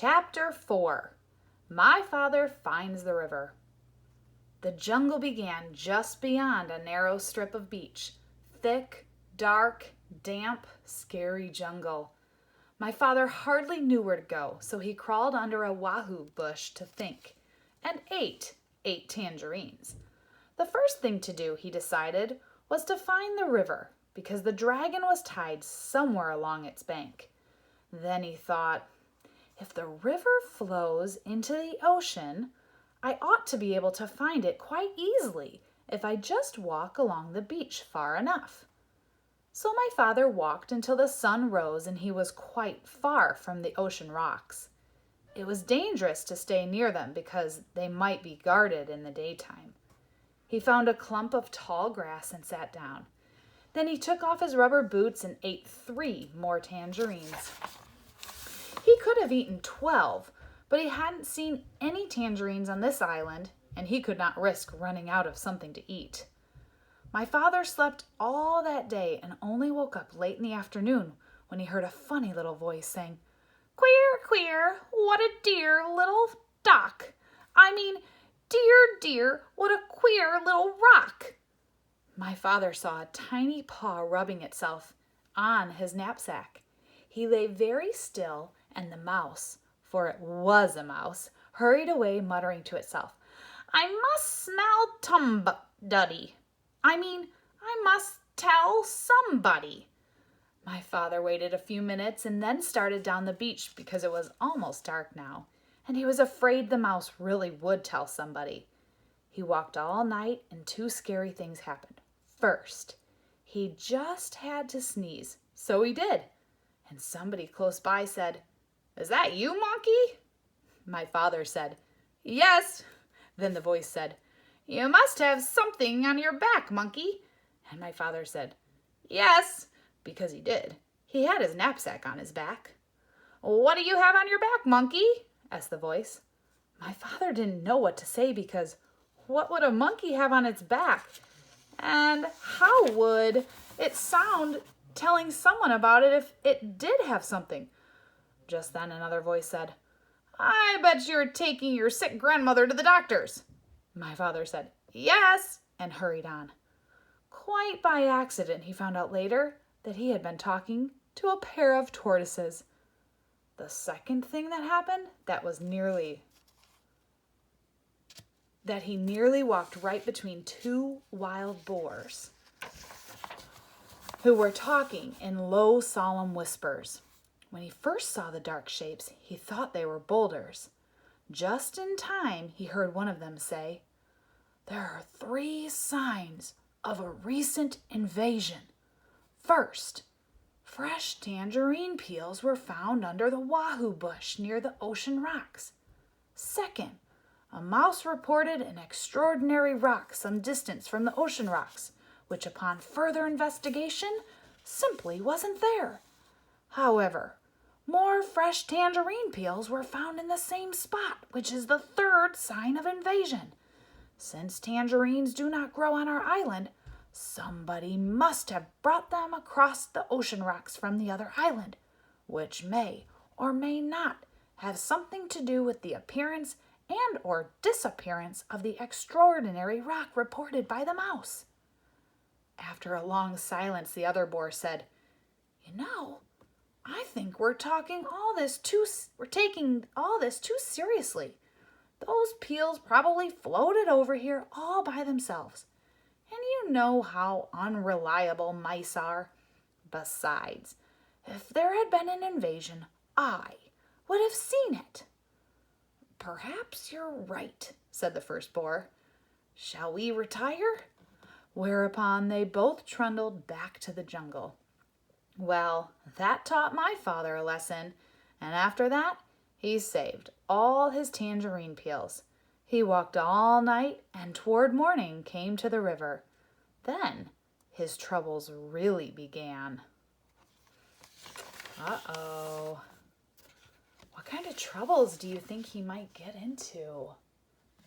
Chapter 4. My Father Finds the River. The jungle began just beyond a narrow strip of beach. Thick, dark, damp, scary jungle. My father hardly knew where to go, so he crawled under a wahoo bush to think, and ate 8 tangerines. The first thing to do, he decided, was to find the river, because the dragon was tied somewhere along its bank. Then he thought, if the river flows into the ocean, I ought to be able to find it quite easily if I just walk along the beach far enough. So my father walked until the sun rose and he was quite far from the ocean rocks. It was dangerous to stay near them because they might be guarded in the daytime. He found a clump of tall grass and sat down. Then he took off his rubber boots and ate 3 more tangerines. He could have eaten 12, but he hadn't seen any tangerines on this island, and he could not risk running out of something to eat. My father slept all that day and only woke up late in the afternoon when he heard a funny little voice saying, "Queer, queer, what a dear little dock. Dear, dear, what a queer little rock." My father saw a tiny paw rubbing itself on his knapsack. He lay very still, and the mouse, for it was a mouse, hurried away muttering to itself, "I must smell Tumduddy. I must tell somebody." My father waited a few minutes and then started down the beach because it was almost dark now, and he was afraid the mouse really would tell somebody. He walked all night and 2 scary things happened. First, he just had to sneeze, so he did, and somebody close by said, "Is that you, Monkey?" My father said, "Yes." Then the voice said, "You must have something on your back, Monkey." And my father said, "Yes," because he did. He had his knapsack on his back. "What do you have on your back, Monkey?" asked the voice. My father didn't know what to say because what would a monkey have on its back? And how would it sound telling someone about it if it did have something? Just then another voice said, "I bet you're taking your sick grandmother to the doctor's." My father said, "Yes," and hurried on. Quite by accident, he found out later that he had been talking to a pair of tortoises. The second thing that happened, that he nearly walked right between 2 wild boars who were talking in low, solemn whispers. When he first saw the dark shapes, he thought they were boulders. Just in time, he heard one of them say, "There are 3 signs of a recent invasion. First, fresh tangerine peels were found under the wahoo bush near the ocean rocks. Second, a mouse reported an extraordinary rock some distance from the ocean rocks, which upon further investigation simply wasn't there. However, more fresh tangerine peels were found in the same spot, which is the 3rd sign of invasion. Since tangerines do not grow on our island, somebody must have brought them across the ocean rocks from the other island, which may or may not have something to do with the appearance and or disappearance of the extraordinary rock reported by the mouse." After a long silence, the other boar said, I think we're taking all this too seriously. Those peels probably floated over here all by themselves. And you know how unreliable mice are. Besides, if there had been an invasion, I would have seen it." "Perhaps you're right," said the first boar. "Shall we retire?" Whereupon they both trundled back to the jungle. Well, that taught my father a lesson, and after that, he saved all his tangerine peels. He walked all night and toward morning came to the river. Then his troubles really began. Uh-oh. What kind of troubles do you think he might get into?